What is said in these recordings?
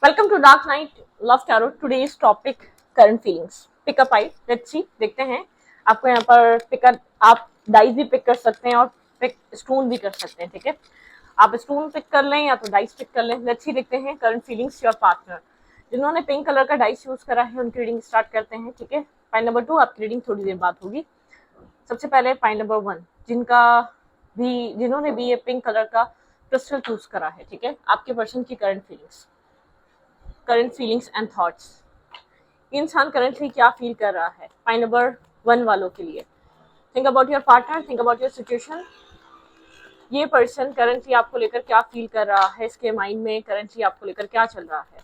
Welcome to dark night love tarot. Today's topic current feelings. Pickup I, let's see, देखते हैं। आपको यहाँ पर पिकअप, आप डाइस भी पिक कर सकते हैं और पिक स्टोन भी कर सकते हैं। ठीक है, आप स्टोन पिक कर लें या तो डाइस पिक कर लें। लेट्स सी, देखते हैं करंट फीलिंग्स योर पार्टनर। जिन्होंने पिंक कलर का डाइस यूज करा है उनकी रीडिंग स्टार्ट करते हैं। ठीक है, पाइल नंबर 2 आपकी रीडिंग थोड़ी देर बाद होगी। सबसे पहले पाइल नंबर 1, जिन्होंने भी ये पिंक कलर का क्रिस्टल चूज करा है। ठीक है, आपके पर्सन की करंट फीलिंग्स एंड थॉट्स। इंसान करंटली क्या फील कर रहा है पाई नंबर 1 वालों के लिए। Think about your partner, think about your situation. ये पर्सन करंटली आपको लेकर क्या फील कर रहा है, इसके माइंड में करंटली आपको लेकर क्या चल रहा है।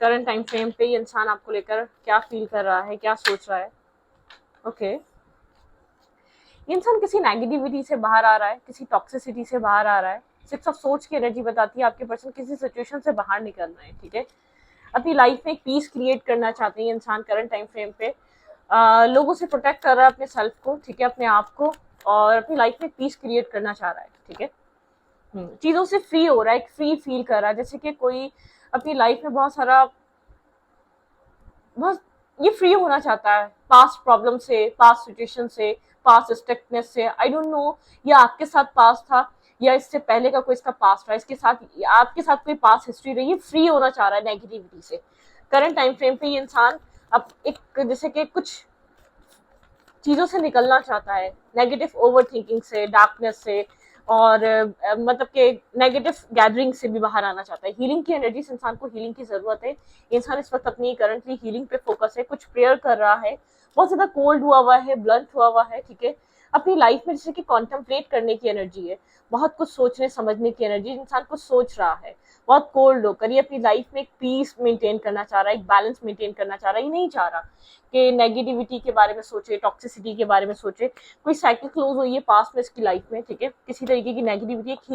करंट टाइम फ्रेम पे ये इंसान आपको लेकर क्या फील कर रहा है, क्या सोच रहा है। ओके, ये इंसान किसी नेगेटिविटी से बाहर आ रहा है, किसी टॉक्सिसिटी से बाहर आ रहा है। सिक्स ऑफ सोच की एनर्जी बताती है आपके पर्सन किसी सिचुएशन से बाहर निकलना है। ठीक है, अपनी लाइफ में एक पीस क्रिएट करना चाहते हैं इंसान करंट टाइम फ्रेम पे। लोगों से प्रोटेक्ट कर रहा है अपने सेल्फ को, ठीक है, अपने आप को, और अपनी लाइफ में पीस क्रिएट करना चाह रहा है। ठीक है, चीजों से फ्री हो रहा है, एक फ्री फील कर रहा है। जैसे कि कोई अपनी लाइफ में बहुत ये फ्री होना चाहता है पास्ट प्रॉब्लम से, पास्ट सिचुएशन से, पास्ट स्टकनेस से। आई डोंट नो ये आपके साथ पास्ट था या इससे पहले का कोई इसका पास्ट रहा, इसके साथ आपके साथ कोई पास्ट हिस्ट्री रही है। फ्री होना चाह रहा है नेगेटिविटी से। करंट टाइम फ्रेम पे ये इंसान अब एक जैसे कि कुछ चीजों से निकलना चाहता है, नेगेटिव ओवर थिंकिंग से, डार्कनेस से, और मतलब के नेगेटिव गैदरिंग से भी बाहर आना चाहता है। हीलिंग की एनर्जी से इंसान को हीलिंग की जरूरत है। इंसान इस वक्त अपनी करंटली हीलिंग पे फोकस है, कुछ प्रेयर कर रहा है, बहुत ज्यादा कोल्ड हुआ है, ब्लंट हुआ है। ठीक है, अपनी लाइफ में जैसे कि कॉन्टेम्पलेट करने की एनर्जी है, बहुत कुछ सोचने समझने की एनर्जी। इंसान को सोच रहा है बहुत कोल्ड होकर, ये अपनी लाइफ में एक पीस मेंटेन करना चाह रहा है, एक बैलेंस मेंटेन करना चाह रहा है। ये नहीं चाह रहा कि नेगेटिविटी के बारे में सोचे, टॉक्सिसिटी के बारे में सोचे। कोई साइकिल क्लोज हुई है पास्ट में इसकी लाइफ में। ठीक है, किसी तरीके की नेगेटिविटी एक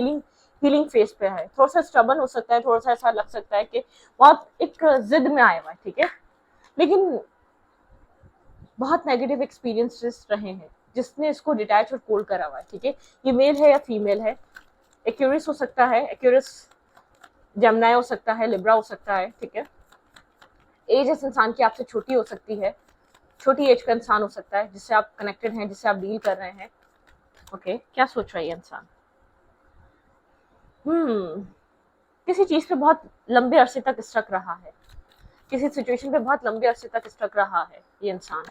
हीलिंग फेज पे है। थोड़ा सा स्टबन हो सकता है, थोड़ा सा ऐसा लग सकता है कि बहुत एक जिद में आया हुआ है। ठीक है, लेकिन बहुत नेगेटिव एक्सपीरियंसेस रहे हैं जिसने इसको डिटैच और कोल्ड करा हुआ है। ठीक है, ये मेल है या फीमेल है, एक्यूरियस हो सकता है, एक्यूरियस जेमिनी हो सकता है, लिब्रा हो सकता है। ठीक है, एज इस इंसान की आपसे छोटी हो सकती है, छोटी एज का इंसान हो सकता है जिससे आप कनेक्टेड हैं, जिससे आप डील कर रहे हैं। ओके, क्या सोच रहा है ये इंसान? किसी चीज पे बहुत लंबे अरसे तक स्टक रहा है, किसी सिचुएशन पे बहुत लंबे अरसे तक स्टक रहा है ये इंसान।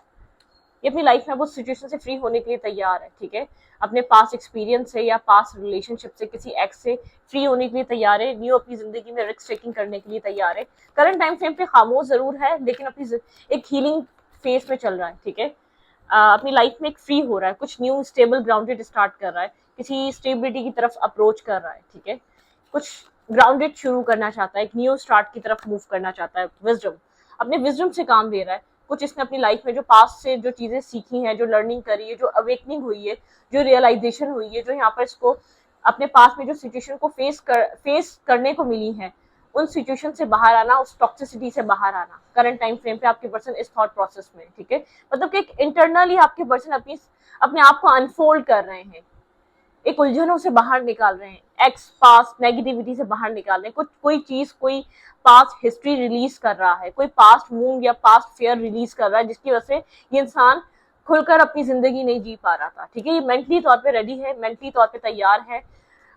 ये अपनी लाइफ में वो सिचुएशन से फ्री होने के लिए तैयार है। ठीक है, अपने पास एक्सपीरियंस से या पास रिलेशनशिप से, किसी एक्स से फ्री होने के लिए तैयार है। न्यू अपनी जिंदगी में रिस्क टेकिंग करने के लिए तैयार है। करंट टाइम फ्रेम पे खामोश जरूर है, लेकिन अपनी एक हीलिंग फेज में चल रहा है। ठीक है, अपनी लाइफ में एक फ्री हो रहा है, कुछ न्यू स्टेबल ग्राउंडेड स्टार्ट कर रहा है, किसी स्टेबिलिटी की तरफ अप्रोच कर रहा है। ठीक है, कुछ ग्राउंडेड शुरू करना चाहता है, एक न्यू स्टार्ट की तरफ मूव करना चाहता है। विजडम, अपने विजडम से काम ले रहा है। कुछ इसने अपनी लाइफ में जो पास्ट से जो चीजें सीखी हैं, जो लर्निंग करी है, जो अवेकनिंग हुई है, जो रियलाइजेशन हुई है, जो यहाँ पर इसको अपने पास में जो सिचुएशन को फेस करने को मिली है, उन सिचुएशन से बाहर आना, उस टॉक्सिसिटी से बाहर आना। करंट टाइम फ्रेम पे आपके पर्सन इस थॉट प्रोसेस में। ठीक है, मतलब कि एक इंटरनली आपके पर्सन अपने आप को अनफोल्ड कर रहे हैं, एक उलझनों से बाहर निकाल रहे हैं, एक्स पास्ट नेगेटिविटी से बाहर निकाल रहे हैं। कुछ कोई चीज, कोई पास्ट हिस्ट्री रिलीज कर रहा है, कोई पास्ट वूंड या पास्ट फेयर रिलीज कर रहा है, जिसकी वजह से ये इंसान खुलकर अपनी जिंदगी नहीं जी पा रहा था। ठीक है, ये मेंटली तौर पे रेडी है, मेंटली तौर पे तैयार है,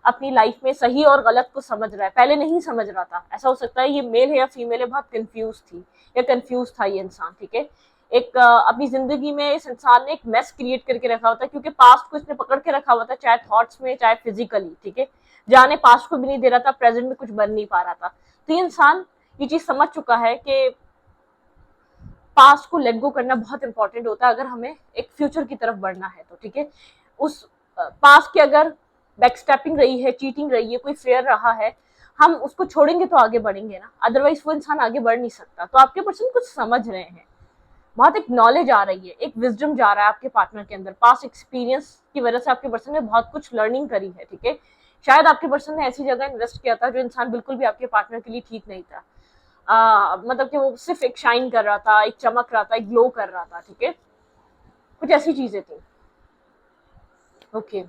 अपनी लाइफ में सही और गलत को समझ रहा है। पहले नहीं समझ रहा था, ऐसा हो सकता है ये मेल है या फीमेल है, बहुत कंफ्यूज थी या कंफ्यूज था ये इंसान। ठीक है, एक अपनी जिंदगी में इस इंसान ने एक मेस क्रिएट करके रखा होता है, क्योंकि पास्ट को इसने पकड़ के रखा हुआ था, चाहे थॉट्स में चाहे फिजिकली। ठीक है, जाने पास्ट को भी नहीं दे रहा था, प्रेजेंट में कुछ बन नहीं पा रहा था। तो ये इंसान ये चीज समझ चुका है कि पास्ट को लेट गो करना बहुत इंपॉर्टेंट होता है अगर हमें एक फ्यूचर की तरफ बढ़ना है तो। ठीक है, उस पास्ट की अगर बैकस्टेपिंग रही है, चीटिंग रही है, कोई फेयर रहा है, हम उसको छोड़ेंगे तो आगे बढ़ेंगे ना, अदरवाइज वो इंसान आगे बढ़ नहीं सकता। तो आपके पर्सन कुछ समझ रहे हैं, बहुत एक नॉलेज आ रही है, एक विजडम जा रहा है आपके पार्टनर के अंदर। पास्ट एक्सपीरियंस की वजह से आपके पर्सन ने बहुत कुछ लर्निंग करी है। ठीक है, शायद आपके पर्सन ने ऐसी जगह इन्वेस्ट किया था जो इंसान बिल्कुल भी आपके पार्टनर के लिए ठीक नहीं था। मतलब कि वो सिर्फ एक शाइन कर रहा था, एक चमक रहा था, एक ग्लो कर रहा था। ठीक है, कुछ ऐसी चीजें थी। ओके,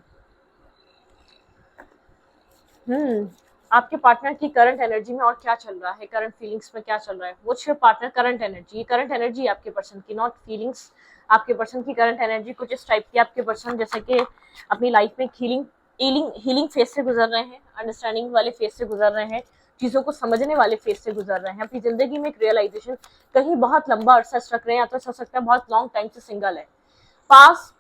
आपके पार्टनर की करंट एनर्जी में और क्या चल रहा है, करंट फीलिंग्स में क्या चल रहा है। What's your partner current energy, current energy आपके पर्सन की, नॉट फीलिंग्स। आपके पर्सन की करंट एनर्जी कुछ इस टाइप की, आपके पर्सन जैसे कि अपनी लाइफ में हीलिंग हीलिंग हीलिंग फेज से गुजर रहे हैं, अंडरस्टैंडिंग वाले फेज से गुजर रहे हैं, चीज़ों को समझने वाले फेज से गुजर रहे हैं। अपनी ज़िंदगी में एक रियलाइजेशन, कहीं बहुत लंबा अरसा रख रहे हैं, या तो हो सकता है बहुत लॉन्ग टाइम से सिंगल है, पास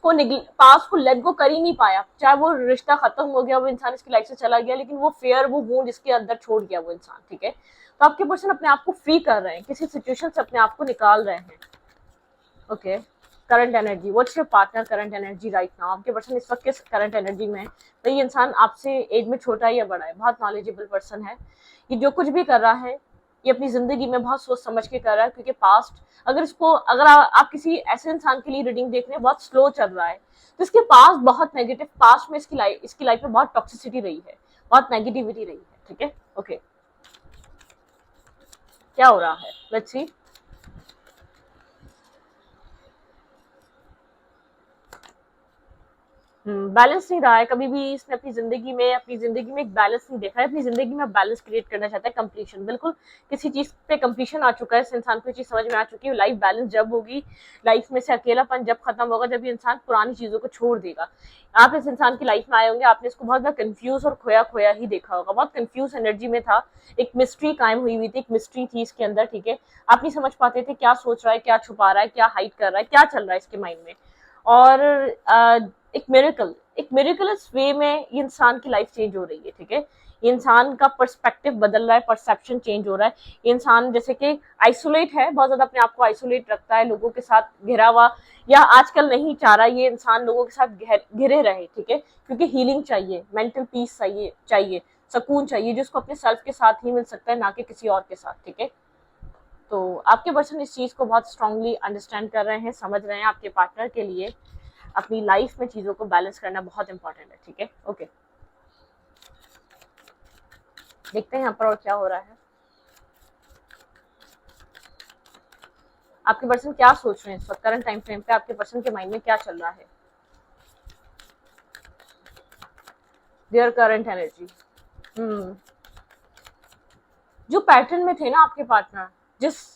पास को लेट गो कर ही नहीं पाया, चाहे वो रिश्ता खत्म हो गया, वो इंसान इसकी लाइफ से चला गया, लेकिन वो फेयर, वो वूंड इसके अंदर छोड़ गया वो इंसान, ठीक है। तो आपके पर्सन अपने आप को फ्री कर रहे हैं, किसी सिचुएशन से अपने आप को निकाल रहे हैं। Okay, current energy, what's your partner current energy right now. आपके पर्सन इस वक्त किस करंट एनर्जी में है। तो ये इंसान आपसे एज में छोटा या बड़ा है, बहुत नॉलेजेबल पर्सन है। ये जो कुछ भी कर रहा है, ये अपनी जिंदगी में बहुत सोच समझ के कर रहा है, क्योंकि पास्ट, अगर आप किसी ऐसे इंसान के लिए रीडिंग देख रहे हैं बहुत स्लो चल रहा है, तो इसके पास बहुत नेगेटिव, पास्ट में इसकी लाइफ में बहुत टॉक्सिसिटी रही है, बहुत नेगेटिविटी रही है, ठीक है। ओके, क्या हो रहा है, लेट्स सी। बैलेंस नहीं रहा है कभी भी इसने अपनी जिंदगी में एक बैलेंस नहीं देखा है। अपनी जिंदगी में बैलेंस क्रिएट करना चाहता है, कंप्लीशन, बिल्कुल किसी चीज पे कंप्लीशन आ चुका है, इस इंसान को ये चीज समझ में आ चुकी है, लाइफ बैलेंस जब होगी, लाइफ में से अकेलापन जब खत्म होगा, जब ये इंसान पुरानी चीजों को छोड़ देगा। आप इस इंसान की लाइफ में आए होंगे, आपने इसको बहुत ज्यादा कंफ्यूज और खोया खोया ही देखा होगा, बहुत कंफ्यूज एनर्जी में था, एक मिस्ट्री कायम हुई थी, एक मिस्ट्री थी इसके अंदर, ठीक है। आप नहीं समझ पाते थे क्या सोच रहा है, क्या छुपा रहा है, क्या हाइड कर रहा है, क्या चल रहा है इसके माइंड में। और एक मिरेकलस वे में ये इंसान की लाइफ चेंज हो रही है, ठीक है। ये इंसान का पर्सपेक्टिव बदल रहा है, परसेप्शन चेंज हो रहा है। ये इंसान जैसे कि आइसोलेट है, बहुत ज्यादा अपने आप को आइसोलेट रखता है, लोगों के साथ घिरा हुआ, या आजकल नहीं चाह रहा ये इंसान लोगों के साथ घिरे रहे, ठीक है, क्योंकि हीलिंग चाहिए, मेंटल पीस चाहिए, सुकून चाहिए, जिसको अपने सेल्फ के साथ ही मिल सकता है, ना कि किसी और के साथ, ठीक है। तो आपके पर्सन इस चीज को बहुत स्ट्रांगली अंडरस्टैंड कर रहे हैं, समझ रहे हैं, आपके पार्टनर के लिए अपनी लाइफ में चीजों को बैलेंस करना बहुत इंपॉर्टेंट है, ठीक है। ओके, देखते हैं यहाँ पर और क्या हो रहा है। आपके पर्सन क्या सोच रहे हैं इस वक्त, करंट टाइम फ्रेम पे आपके पर्सन के माइंड में क्या चल रहा है। देयर करंट एनर्जी, जो पैटर्न में थे ना आपके पार्टनर, जिस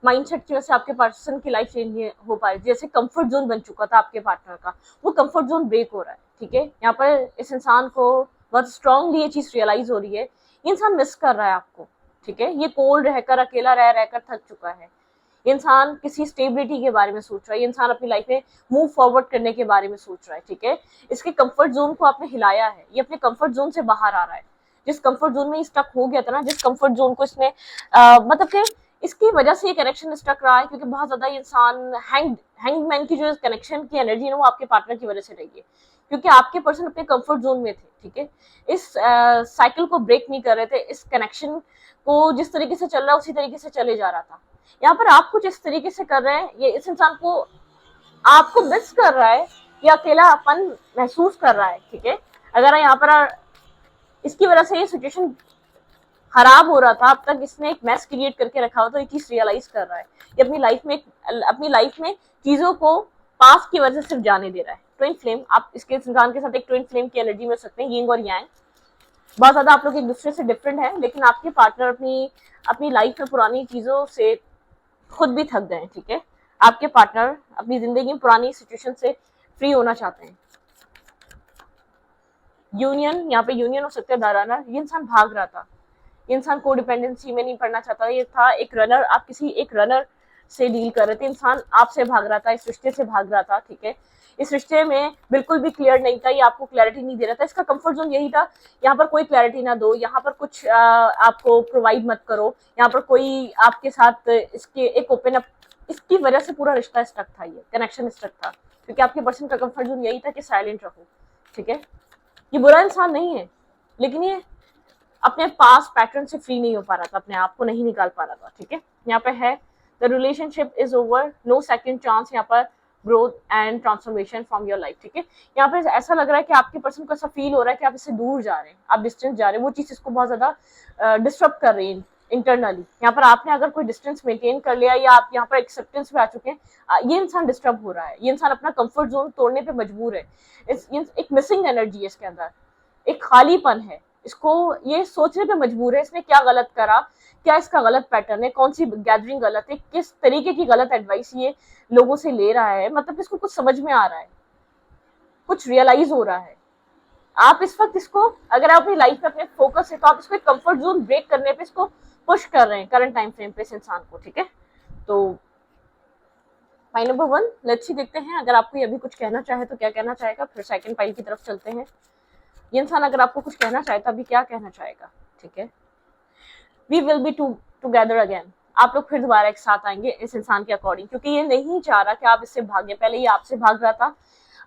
माइंडसेट की वजह से आपके पर्सन की लाइफ चेंज हो पा रही, जैसे कंफर्ट जोन बन चुका था आपके पार्टनर का, वो कंफर्ट जोन ब्रेक हो रहा है, ठीक है। यहाँ पर इस इंसान को बहुत स्ट्रांगली ये चीज रियलाइज हो रही है, ये इंसान मिस कर रहा है आपको, ठीक है। ये कोल्ड रहकर, अकेला रहकर थक चुका है। ये इंसान किसी स्टेबिलिटी के बारे में सोच रहा है, ये इंसान अपनी लाइफ में मूव फॉरवर्ड करने के बारे में सोच रहा है, ठीक है। इसके कंफर्ट जोन को आपने हिलाया है, ये अपने कंफर्ट जोन से बाहर आ रहा है। जिस कंफर्ट जोन में स्टक हो गया था ना, जिस कंफर्ट जोन को इसने मतलब कि इसकी वजह से ये कनेक्शन स्टक रहा है, क्योंकि बहुत ज्यादा इंसान हैंगमैन की जो कनेक्शन की एनर्जी है वो आपके पार्टनर की वजह से रही है, क्योंकि आपके पर्सन अपने कंफर्ट जोन में थे, ठीक है। इस साइकिल को ब्रेक नहीं कर रहे थे, इस कनेक्शन को जिस तरीके से चल रहा है उसी तरीके से चले जा रहा था। यहाँ पर आप कुछ इस तरीके से कर रहे हैं, ये इस इंसान को आपको मिस कर रहा है, ये अकेलापन महसूस कर रहा है, ठीक है। अगर यहाँ पर इसकी वजह से ये सिचुएशन खराब हो रहा था, अब तक इसने एक मैस क्रिएट करके रखा हुआ, तो ये चीज रियलाइज कर रहा है, ये अपनी लाइफ में चीजों को पास की वजह से सिर्फ जाने दे रहा है। ट्विन फ्लेम, आप इसके इंसान के साथ एक ट्विन फ्लेम की एनर्जी में हो सकते हैं, यिंग और यांग, बहुत ज्यादा आप लोग एक दूसरे से डिफरेंट है, लेकिन आपके पार्टनर अपनी लाइफ में पुरानी चीजों से खुद भी थक गए, ठीक है। आपके पार्टनर अपनी जिंदगी में पुरानी सिचुएशन से फ्री होना चाहते हैं। यूनियन, यहाँ पे यूनियन हो सकता है दाराना, ये इंसान भाग रहा था, ये इंसान को डिपेंडेंसी में नहीं पढ़ना चाहता, ये था एक रनर, आप किसी एक रनर से डील कर रहे थे, इंसान आपसे भाग रहा था, इस रिश्ते से भाग रहा था, ठीक है। इस रिश्ते में बिल्कुल भी क्लियर नहीं था, ये आपको क्लैरिटी नहीं दे रहा था, इसका कंफर्ट जोन यही था, यहाँ पर कोई क्लैरिटी ना दो, यहाँ पर कुछ आपको प्रोवाइड मत करो, यहाँ पर कोई आपके साथ इसके एक ओपन अप, इसकी वजह से पूरा रिश्ता स्टक था, ये कनेक्शन स्टक था, क्योंकि आपके पर्सन का कंफर्ट जोन यही था कि साइलेंट रहो, ठीक है। ये बुरा इंसान नहीं है, लेकिन ये अपने पास पैटर्न से फ्री नहीं हो पा रहा था, अपने आप को नहीं निकाल पा रहा था, ठीक है। यहाँ पे है the relationship is over, no second chance, यहाँ पर growth and transformation from your life, ठीक है। यहाँ पे ऐसा लग रहा है कि आपके पर्सन को ऐसा फील हो रहा है कि आप इससे दूर जा रहे हैं, आप डिस्टेंस जा रहे हैं, वो चीज इसको बहुत ज्यादा डिस्टर्ब कर रही है इंटरनली। यहाँ पर आपने अगर कोई डिस्टेंस मेंटेन कर लिया, या आप यहाँ पर एक्सेप्टेंस पे आ चुके हैं, ये इंसान डिस्टर्ब हो रहा है, ये इंसान अपना कंफर्ट जोन तोड़ने पे मजबूर है, एक मिसिंग एनर्जी है इसके अंदर, एक खालीपन है, इसको ये सोचने पे मजबूर है इसने क्या गलत करा, क्या इसका गलत पैटर्न है, कौन सी गैदरिंग गलत है, किस तरीके की गलत एडवाइस ये लोगों से ले रहा है, मतलब इसको कुछ समझ में आ रहा है, कुछ रियलाइज हो रहा है। आप इस वक्त इसको, अगर आप अपनी लाइफ में अपने फोकस है तो आप इसको एक कंफर्ट जोन ब्रेक करने पे इसको पुश कर रहे हैं करंट टाइम फ्रेम पे इस इंसान को, ठीक है। तो पाइल नंबर 1 लेट्स सी देखते हैं, अगर आपको अभी कुछ कहना चाहे तो क्या कहना चाहेगा, फिर सेकंड पाइल की तरफ चलते हैं। ये इंसान अगर आपको कुछ कहना चाहे तो अभी क्या कहना चाहेगा, ठीक है। We will be together again, आप लोग फिर दोबारा एक साथ आएंगे इस इंसान के अकॉर्डिंग, क्योंकि ये नहीं चाह रहा कि आप इससे भागे। पहले ये आपसे भाग रहा था,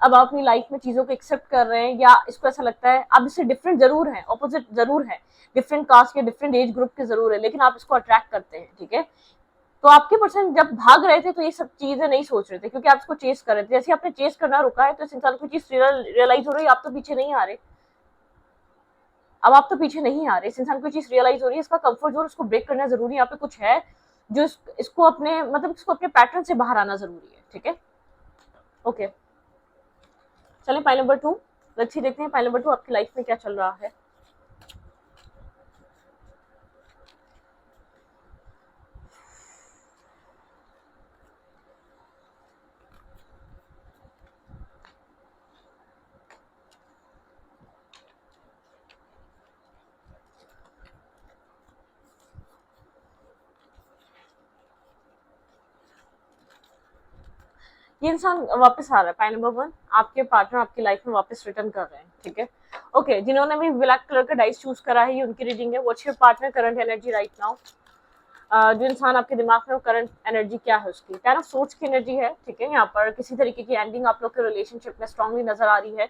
अब आप अपनी लाइफ में चीजों को एक्सेप्ट कर रहे हैं, या इसको ऐसा लगता है आप इससे डिफरेंट जरूर है, ऑपोजिट जरूर है, डिफरेंट कास्ट के डिफरेंट एज ग्रुप के जरूर है, लेकिन आप इसको अट्रैक्ट करते हैं, ठीक है। तो आपके पर्सन जब भाग रहे थे तो ये सब चीजें नहीं सोच रहे थे, क्योंकि आप इसको चेस कर रहे थे। जैसे आपने चेस करना रुका है तो इस इंसान को चीज रियलाइज हो रही है, आप तो पीछे नहीं आ रहे, अब आप तो पीछे नहीं आ रहे, इस इंसान को चीज रियलाइज हो रही है, इसका कंफर्ट जोन इसको ब्रेक करना जरूरी है। यहाँ पे कुछ है जो इसको अपने मतलब इसको अपने पैटर्न से बाहर आना जरूरी है, ठीक है। ओके, चलें पाइल नंबर 2 लेट्स सी देखते हैं पाइल नंबर 2 आपकी लाइफ में क्या चल रहा है। ये इंसान वापस आ रहा है, पाइल नंबर 1 आपके पार्टनर आपकी लाइफ में वापस रिटर्न कर रहे हैं, ठीक है। ओके, जिन्होंने भी ब्लैक कलर का डाइस चूज करा है ये उनकी रीडिंग है। What's your partner current energy right now, जो इंसान आपके दिमाग में करंट एनर्जी क्या है उसकी, टेन ऑफ सोर्ड्स की एनर्जी है, ठीक है। यहाँ पर किसी तरीके की एंडिंग आप लोग के रिलेशनशिप में स्ट्रांगली नजर आ रही है,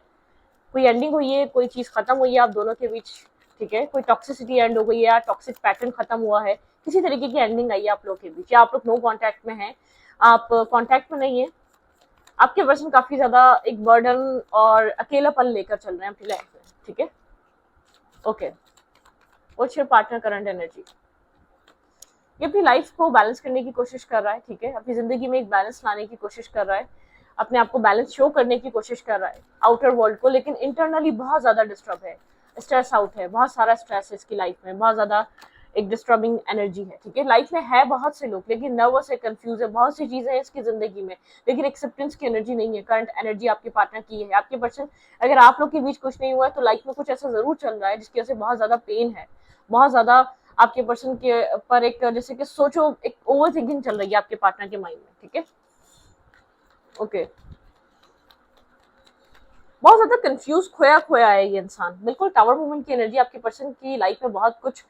कोई एंडिंग हुई है, कोई चीज खत्म हुई है आप दोनों के बीच, ठीक है। कोई टॉक्सिसिटी एंड हो गई है या टॉक्सिक पैटर्न खत्म हुआ है, किसी तरीके की एंडिंग आई है आप लोग के बीच, या आप लोग नो कॉन्टैक्ट में हैं, आप कॉन्टैक्ट में नहीं है। आपके पर्सन काफी ज्यादा एक बर्डन और अकेलापन लेकर चल रहे हैं अपनी लाइफ में, ठीक है। Okay, what's your partner current energy, ये अपनी लाइफ को बैलेंस करने की कोशिश कर रहा है, ठीक है। अपनी जिंदगी में एक बैलेंस लाने की कोशिश कर रहा है, अपने आप को बैलेंस शो करने की कोशिश कर रहा है आउटर वर्ल्ड को, लेकिन इंटरनली बहुत ज्यादा डिस्टर्ब है, स्ट्रेस आउट है, बहुत सारा स्ट्रेस है इसकी लाइफ में, बहुत ज्यादा एक डिस्टर्बिंग एनर्जी है, ठीक है। लाइफ में है बहुत से लोग लेकिन नर्वस है, कंफ्यूज है, बहुत सी चीजें हैं इसकी जिंदगी में, लेकिन एक्सेप्टेंस की एनर्जी नहीं है। करंट एनर्जी आपके पार्टनर की है, आपके पर्सन, अगर आप लोग के बीच कुछ नहीं हुआ है तो लाइफ में कुछ ऐसा जरूर चल रहा है जिसकी वजह से बहुत ज्यादा पेन है, बहुत ज्यादा आपके पर्सन के पर एक जैसे कि सोचो एक ओवर थिंकिंग चल रही है आपके पार्टनर के माइंड में, ठीक है। ओके, बहुत ज्यादा कंफ्यूज खोया खोया है ये इंसान, बिल्कुल टावर मूवमेंट की एनर्जी आपके पर्सन की लाइफ में, बहुत कुछ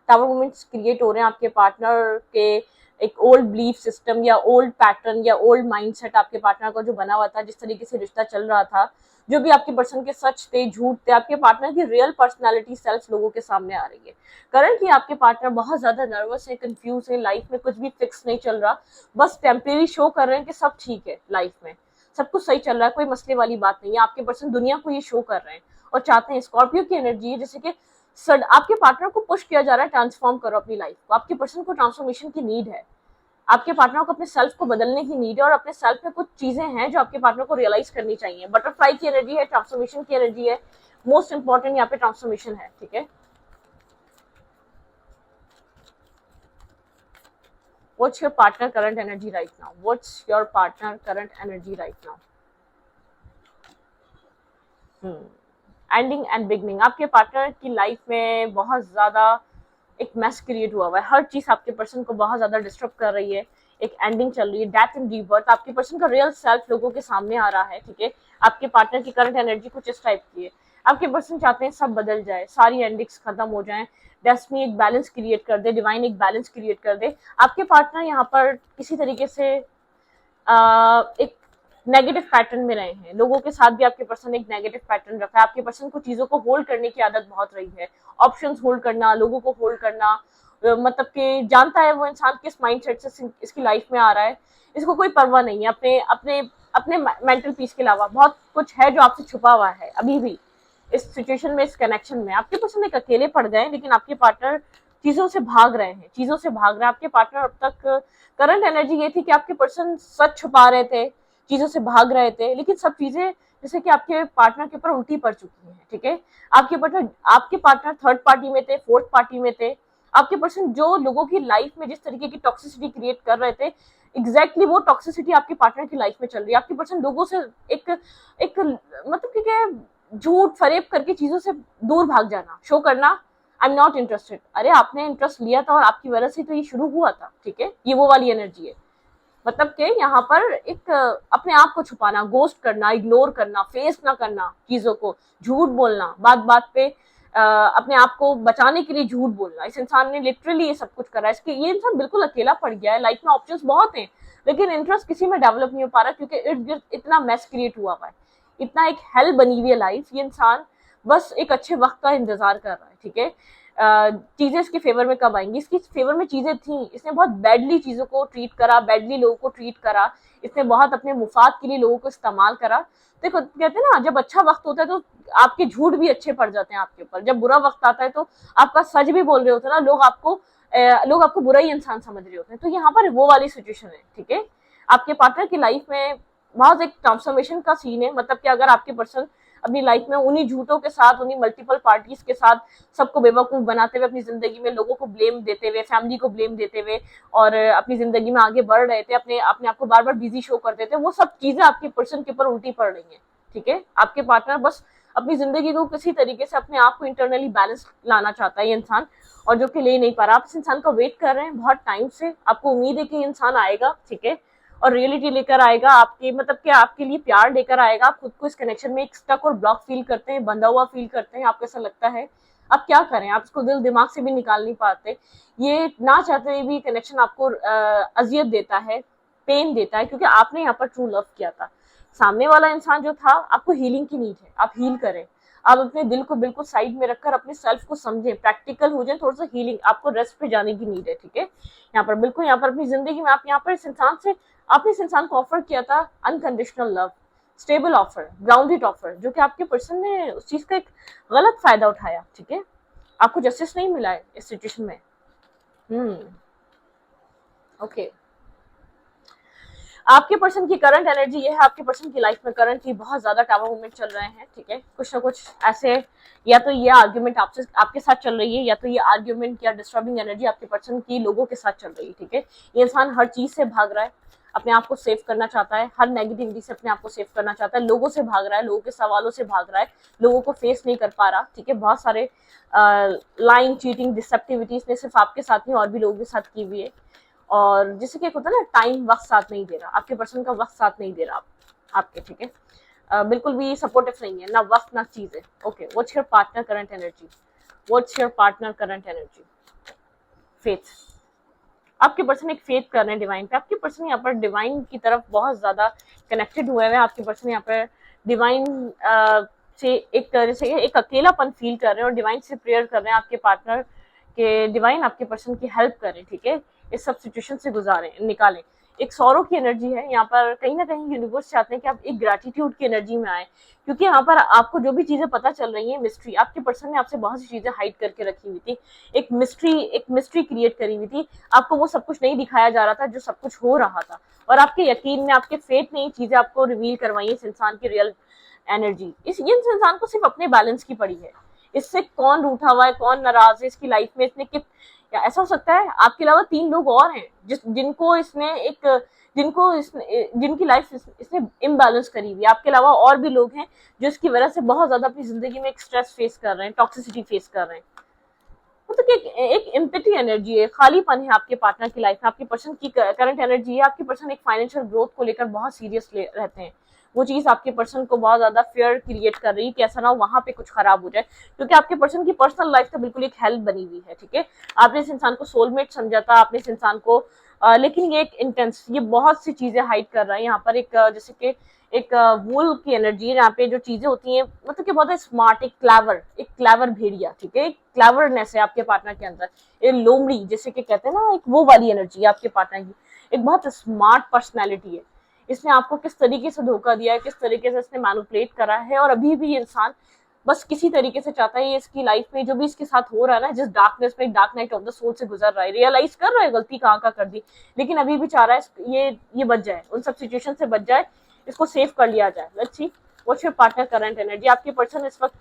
टावर मूवमेंट्स क्रिएट हो रहे हैं आपके पार्टनर के, एक ओल्ड बिलीफ सिस्टम या ओल्ड पैटर्न या ओल्ड माइंडसेट आपके पार्टनर का जो बना हुआ था, जिस तरीके से रिश्ता चल रहा था, जो भी आपके पर्सन के सच थे झूठ थे, आपके पार्टनर की रियल पर्सनैलिटी सेल्फ लोगों के सामने आ रही है। करंटली आपके पार्टनर बहुत ज्यादा नर्वस है, कंफ्यूज है, लाइफ में कुछ भी फिक्स नहीं चल रहा, बस टेम्परेरी शो कर रहे हैं कि सब ठीक है, लाइफ में सब कुछ सही चल रहा है, कोई मसले वाली बात नहीं है। आपके पर्सन दुनिया को ये शो कर रहे हैं और चाहते हैं, स्कॉर्पियो की एनर्जी है, जैसे कि आपके पार्टनर को पुश किया जा रहा है ट्रांसफॉर्म करो अपनी लाइफ को, आपके पर्सन को ट्रांसफॉर्मेशन की नीड है, आपके पार्टनर को अपने सेल्फ को बदलने की नीड है, और अपने सेल्फ में कुछ चीजें हैं जो आपके पार्टनर को रियलाइज करनी चाहिए। बटरफ्लाई की एनर्जी है, ट्रांसफॉर्मेशन की एनर्जी है, मोस्ट इंपॉर्टेंट यहाँ पे ट्रांसफॉर्मेशन है, ठीक है। What's your partner current energy right now? What's your partner current energy right now? Ending and beginning, आपके पार्टनर की लाइफ में बहुत ज्यादा एक मैस क्रिएट हुआ है, हर चीज आपके पर्सन को बहुत ज्यादा डिस्टर्ब कर रही है, एक एंडिंग चल रही है, डेथ एंड रीबर्थ, आपके पर्सन का रियल सेल्फ लोगों के सामने आ रहा है, ठीक है। आपके पार्टनर की करंट एनर्जी कुछ इस टाइप की है, आपके पर्सन चाहते हैं सब बदल जाए, सारी एंडिंग्स खत्म हो जाए, डेस्टिनी एक बैलेंस क्रिएट कर दे, डिवाइन एक बैलेंस क्रिएट कर दे। आपके पार्टनर यहाँ पर किसी तरीके से एक नेगेटिव पैटर्न में रहे हैं, लोगों के साथ भी आपके पर्सन एक नेगेटिव पैटर्न रखा है, आपके पर्सन को चीजों को होल्ड करने की आदत बहुत रही है, ऑप्शंस होल्ड करना, लोगों को होल्ड करना, मतलब कि जानता है वो इंसान किस माइंडसेट से इसकी लाइफ में आ रहा है, इसको कोई परवाह नहीं है अपने अपने अपने मेंटल पीस के अलावा, बहुत कुछ है जो आपसे छुपा हुआ है अभी भी इस सिचुएशन में, इस कनेक्शन में। आपके पर्सन एक अकेले पड़ गए, लेकिन आपके पार्टनर चीजों से भाग रहे हैं, चीजों से भाग रहे हैं। आपके पार्टनर अब तक करंट एनर्जी ये थी कि आपके पर्सन सच छुपा रहे थे, चीजों से भाग रहे थे, लेकिन सब चीजें जैसे कि आपके पार्टनर के ऊपर उल्टी पड़ चुकी है, ठीक है। आपके पार्टनर थर्ड पार्टी में थे, फोर्थ पार्टी में थे। आपके पर्सन जो लोगों की लाइफ में जिस तरीके की टॉक्सिसिटी क्रिएट कर रहे थे, एग्जैक्टली वो टॉक्सिसिटी आपके पार्टनर की लाइफ में चल रही है। आपके पर्सन लोगों से एक एक मतलब कि क्या, झूठ फरेब करके चीजों से दूर भाग जाना, शो करना आई एम नॉट इंटरेस्टेड। अरे आपने इंटरेस्ट लिया था और आपकी वजह से तो ये शुरू हुआ था, ठीक है। ये वो वाली एनर्जी है, मतलब कि यहाँ पर एक अपने आप को छुपाना, गोस्ट करना, इग्नोर करना, फेस ना करना चीजों को, झूठ बोलना, बात बात पे अपने आप को बचाने के लिए झूठ बोलना। इस इंसान ने लिटरली ये सब कुछ करा है। इसके ये इंसान बिल्कुल अकेला पड़ गया है। लाइफ में ऑप्शंस बहुत हैं, लेकिन इंटरेस्ट किसी में डेवलप नहीं हो पा रहा, क्योंकि इर्द गिर्द इतना मैस क्रिएट हुआ हुआ है, इतना एक हेल बनी हुई है लाइफ। ये इंसान बस एक अच्छे वक्त का इंतजार कर रहा है, ठीक है। चीजें इसके फेवर में कब आएंगी, इसकी फेवर में चीजें थी, इसने बहुत बैडली चीजों को ट्रीट करा, बैडली लोगों को ट्रीट करा, इसने बहुत अपने मुफाद के लिए लोगों को इस्तेमाल करा। देखो कहते हैं ना, जब अच्छा वक्त होता है तो आपके झूठ भी अच्छे पड़ जाते हैं आपके ऊपर, जब बुरा वक्त आता है तो आपका सच भी बोल रहे होते हैं ना लोग आपको बुरा ही इंसान समझ रहे होते हैं। तो यहाँ पर वो वाली सिचुएशन है, ठीक है। आपके पार्टनर की लाइफ में बहुत एक ट्रांसफॉर्मेशन का सीन है, मतलब कि अगर आपके पर्सन अपनी लाइफ में उन्हीं झूठों के साथ, उन्हीं मल्टीपल पार्टीज के साथ सबको बेवकूफ बनाते हुए अपनी जिंदगी में लोगों को ब्लेम देते हुए, फैमिली को ब्लेम देते हुए और अपनी जिंदगी में आगे बढ़ रहे थे, अपने अपने आप को बार बार बिजी शो करते थे, वो सब चीजें आपके पर्सन के ऊपर उल्टी पड़ रही हैं, ठीक है। आपके पार्टनर बस अपनी जिंदगी को किसी तरीके से अपने आप को इंटरनली बैलेंस लाना चाहता है ये इंसान, और जो कि ले नहीं पा रहा। आप इस इंसान का वेट कर रहे हैं बहुत टाइम से, आपको उम्मीद है कि इंसान आएगा, ठीक है, और रियलिटी लेकर आएगा आपके, मतलब कि आपके लिए प्यार लेकर आएगा। आप खुद को इस कनेक्शन में एक स्टक और ब्लॉक फील करते हैं, बंधा हुआ फील करते हैं, आपको ऐसा लगता है आप क्या करें, आप इसको दिल दिमाग से भी निकाल नहीं पाते। ये ना चाहते हुए भी कनेक्शन आपको अजियत देता है, पेन देता है, क्योंकि आपने यहाँ पर ट्रू लव किया था। सामने वाला इंसान जो था, आपको हीलिंग की नीड है, आप हील करें। आप अपने दिल को बिल्कुल साइड में रखकर अपने सेल्फ को समझें, प्रैक्टिकल हो जाए, थोड़ा सा हीलिंग, आपको रेस्ट पे जाने की नीड है, ठीक है। यहाँ पर बिल्कुल, यहाँ पर अपनी जिंदगी में आप यहाँ पर इस इंसान से, आपने इस इंसान को ऑफर किया था unconditional love, stable offer, grounded offer, जो कि आपके पर्सन ने उस चीज का एक गलत फायदा उठाया, ठीक है। आपको जस्टिस नहीं मिला है इस सिचुएशन में। ओके, आपके पर्सन की करंट एनर्जी ये है, आपके पर्सन की लाइफ में करंटली बहुत ज्यादा टावर मूवमेंट चल रहे हैं, ठीक है। कुछ ना कुछ ऐसे, या तो ये आर्ग्यूमेंट आपके साथ चल रही है, या तो ये आर्ग्यूमेंट या डिस्टर्बिंग एनर्जी आपके पर्सन की लोगों के साथ चल रही है, ठीक है। ये इंसान हर चीज से भाग रहा है, अपने आप को सेव करना चाहता है, हर नेगेटिविटी से अपने आप को सेव करना चाहता है, लोगों से भाग रहा है, लोगों के सवालों से भाग रहा है, लोगों को फेस नहीं कर पा रहा, ठीक है। बहुत सारे लाइन, चीटिंग, डिसेप्टिविटीज ने सिर्फ आपके साथ नहीं और भी लोगों के साथ की हुई है। और जैसे कि होता है ना, टाइम, वक्त साथ नहीं दे रहा, आपके पर्सन का वक्त साथ नहीं दे रहा आपके, ठीक है। बिल्कुल भी सपोर्टिव नहीं है, ना वक्त ना चीजें। Okay, what's your partner current energy, what's your partner current energy. Faith, आपके पर्सन एक फेथ कर रहे हैं डिवाइन पे। आपके पर्सन यहाँ पर डिवाइन की तरफ बहुत ज्यादा कनेक्टेड हुए हैं। आपके पर्सन यहाँ पर डिवाइन से एक तरह से एक अकेलापन फील कर रहे हैं और डिवाइन से प्रेयर कर रहे हैं आपके पार्टनर के, डिवाइन आपके पर्सन की हेल्प करें, ठीक है, इस सब सिचुएशन से निकालें। एक सौरों की एनर्जी है यहाँ पर, कहीं ना कहीं यूनिवर्स चाहते हैं कि आप एक ग्रेटिट्यूड की एनर्जी में आए, क्योंकि यहाँ पर आपको जो भी चीजें पता चल रही है मिस्ट्री, आपके पर्सन ने आपसे बहुत सी चीजें हाइड करके रखी हुई थी, एक मिस्ट्री क्रिएट करी हुई थी, आपको वो सब कुछ नहीं दिखाया जा रहा था जो सब कुछ हो रहा था, और आपके यकीन में, आपके फेथ ने चीजें आपको रिवील करवाई इस इंसान की रियल एनर्जी। इस इंसान को सिर्फ अपने बैलेंस की पड़ी है, इससे कौन रूठा हुआ है, कौन नाराज है इसकी लाइफ में, इसने या ऐसा हो सकता है आपके अलावा 3 लोग और हैं जिनकी लाइफ इसने इम्बैलेंस करी हुई है। आपके अलावा और भी लोग हैं जो इसकी वजह से बहुत ज्यादा अपनी जिंदगी में एक स्ट्रेस फेस कर रहे हैं, टॉक्सिसिटी फेस कर रहे हैं। मतलब एक एम्पैथी एनर्जी है, खालीपन है आपके पार्टनर की लाइफ में। आपके पर्सन की करंट एनर्जी है, आपके पर्सन एक फाइनेंशियल ग्रोथ को लेकर बहुत सीरियस रहते हैं। वो चीज आपके पर्सन को बहुत ज्यादा फियर क्रिएट कर रही है कि ऐसा ना हो वहां पे कुछ खराब हो जाए, क्योंकि आपके पर्सन की पर्सनल लाइफ तो बिल्कुल एक हेल्प बनी हुई है, ठीक है। आपने इस इंसान को सोलमेट समझा था, आपने इस इंसान को लेकिन ये एक इंटेंस, ये बहुत सी चीजें हाइड कर रहा है यहाँ पर। एक जैसे कि एक वुल की एनर्जी है यहाँ पे, जो चीजें होती हैं मतलब कि बहुत स्मार्ट, एक क्लेवर भेड़िया, ठीक है, एक क्लेवरनेस है आपके पार्टनर के अंदर, एक लोमड़ी जैसे कि कहते हैं ना, एक वो वाली एनर्जी है आपके पार्टनर की, एक बहुत स्मार्ट पर्सनैलिटी है। इसने आपको किस तरीके से धोखा दिया है, किस तरीके से इसने मैनिपुलेट करा है, और अभी भी ये इंसान बस किसी तरीके से चाहता है ये इसकी लाइफ में जो भी इसके साथ हो रहा है ना, जिस डार्कनेस में, dark night of the soul से गुजर रहा है, रियलाइज कर रहा है गलती कहाँ कर दी, लेकिन अभी भी चाह रहा है ये बच जाए, उन सब सिचुएशन से बच जाए, इसको सेव कर लिया जाए। Let's see what's your partner current energy. आपके पर्सन इस वक्त,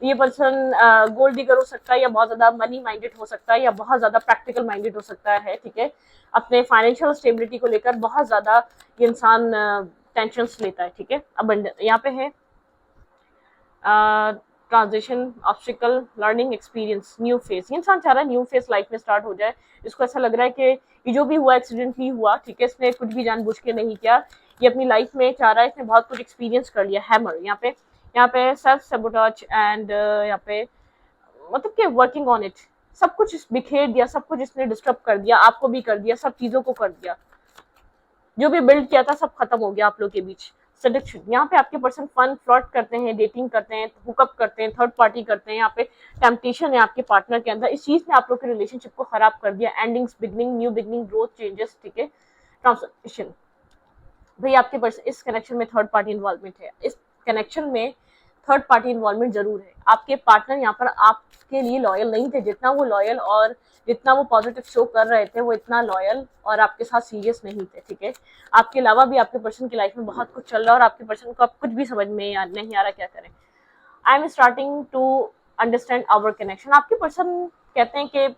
ये पर्सन गोल्ड डिगर हो सकता है, या बहुत ज्यादा मनी माइंडेड हो सकता है, या बहुत ज्यादा प्रैक्टिकल माइंडेड हो सकता है, ठीक है। अपने फाइनेंशियल स्टेबिलिटी को लेकर बहुत ज्यादा ये इंसान टेंशन लेता है, ठीक है। अब यहाँ पे है transition, obstacle, learning experience, new face. ये इंसान चाह रहा है न्यू फेस लाइफ में स्टार्ट हो जाए। इसको ऐसा लग रहा है कि ये जो भी हुआ एक्सीडेंटली हुआ, ठीक है, इसने कुछ भी जानबूझ के नहीं किया, ये अपनी लाइफ में चाह रहा है, इसने बहुत कुछ एक्सपीरियंस कर लिया। हैमर यहाँ पे सेल्फ सेबोटाज एंड यहाँ पे मतलब कि वर्किंग ऑन इट, सब कुछ बिखेर दिया, सब कुछ इसने डिस्टर्ब कर दिया, आपको भी कर दिया, सब चीजों को कर दिया, जो भी बिल्ड किया था सब खत्म हो गया आप लोग के बीच। सेडक्शन, यहाँ पे आपके पर्सन फन फ्लर्ट करते हैं, डेटिंग करते हैं, हुकअप करते हैं, थर्ड पार्टी करते हैं, यहाँ पे टेम्पटेशन है आपके पार्टनर के अंदर। इस चीज ने आप लोग के रिलेशनशिप को खराब कर दिया। Endings, beginning, new beginning, growth, changes, ठीक है, ट्रांसफॉर्मेशन। भाई आपके पर्सन इस कनेक्शन में थर्ड पार्टी इन्वॉल्वमेंट है, इस कनेक्शन में थर्ड पार्टी इन्वॉल्वमेंट जरूर है। आपके पार्टनर यहाँ पर आपके लिए लॉयल नहीं थे, जितना वो लॉयल और जितना वो पॉजिटिव शो कर रहे थे, वो इतना लॉयल और आपके साथ सीरियस नहीं थे, ठीक है। आपके अलावा भी आपके पर्सन की लाइफ में बहुत कुछ चल रहा है और आपके पर्सन को अब कुछ भी समझ में नहीं आ रहा क्या करें। I am starting to understand our connection. आपके पर्सन कहते हैं कि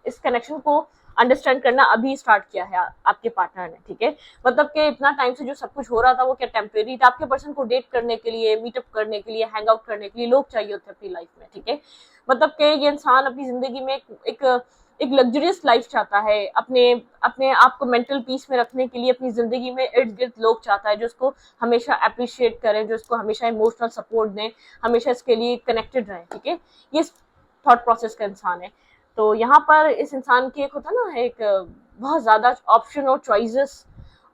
इस कनेक्शन को अंडरस्टैंड करना अभी स्टार्ट किया है आपके पार्टनर ने, ठीक है। मतलब कि इतना टाइम से जो सब कुछ हो रहा था वो क्या टेम्परेरी था। आपके पर्सन को डेट करने के लिए, मीटअप करने के लिए, हैंग आउट करने के लिए लोग चाहिए होते हैं अपनी लाइफ में, ठीक है। मतलब कि ये इंसान अपनी जिंदगी में एक लग्जरियस लाइफ चाहता है, अपने अपने आप को मेंटल पीस में रखने के लिए अपनी जिंदगी में इर्द गिर्द लोग चाहता है जो उसको हमेशा अप्रिशिएट करें, जो उसको हमेशा इमोशनल सपोर्ट दें, हमेशा इसके लिए कनेक्टेड रहे, ठीक है। ये थॉट प्रोसेस का इंसान है। तो यहाँ पर इस इंसान की एक होता है ना, एक बहुत ज्यादा ऑप्शन और चॉइसेस,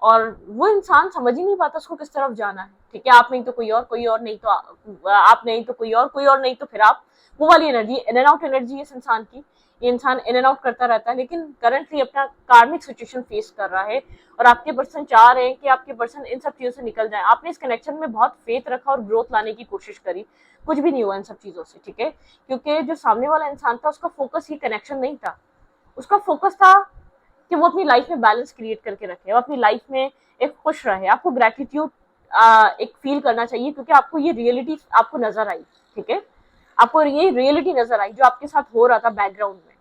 और वो इंसान समझ ही नहीं पाता उसको किस तरफ जाना है, ठीक है। आप नहीं तो कोई और नहीं तो आप नहीं तो कोई और नहीं तो फिर आप, वो वाली energy, in and out energy इस इंसान की। ये इंसान इन एंड आउट करता रहता है, लेकिन करंटली अपना कार्मिक सिचुएशन फेस कर रहा है और आपके पर्सन चाह रहे हैं कि आपके पर्सन इन सब चीजों से निकल जाए। आपने इस कनेक्शन में बहुत फेथ रखा और ग्रोथ लाने की कोशिश करी, कुछ भी नहीं हुआ इन सब चीजों से, ठीक है। क्योंकि जो सामने वाला इंसान था उसका फोकस ये कनेक्शन नहीं था, उसका फोकस था कि वो अपनी लाइफ में बैलेंस क्रिएट करके रखे, वो अपनी लाइफ में एक खुश रहे। आपको ग्रेटिट्यूड एक फील करना चाहिए, क्योंकि आपको ये रियलिटी आपको नजर आई, ठीक है। आपको ये रियलिटी नजर आई जो आपके साथ हो रहा था बैकग्राउंड में,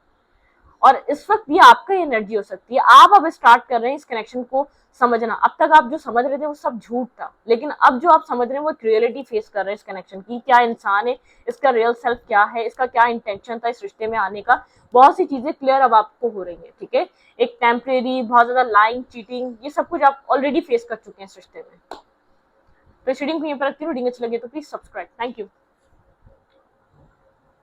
और इस वक्त ये आपका एनर्जी हो सकती है। आप अब स्टार्ट कर रहे हैं इस कनेक्शन को समझना। अब तक आप जो समझ रहे थे वो सब झूठ था, लेकिन अब जो आप समझ रहे हैं वो एक रियलिटी फेस कर रहे हैं इस कनेक्शन की। क्या इंसान है, इसका रियल सेल्फ क्या है, इसका क्या इंटेंशन था इस रिश्ते में आने का, बहुत सी चीजें क्लियर अब आपको हो रही है, ठीक है। एक टेम्परेरी, बहुत ज्यादा लाइंग, चीटिंग, ये सब कुछ आप ऑलरेडी फेस कर चुके हैं इस रिश्ते में। तो इस रीडिंग को यहीं पर रखती हूँ। रीडिंग अच्छी लगे तो प्लीज सब्सक्राइब। Thank you.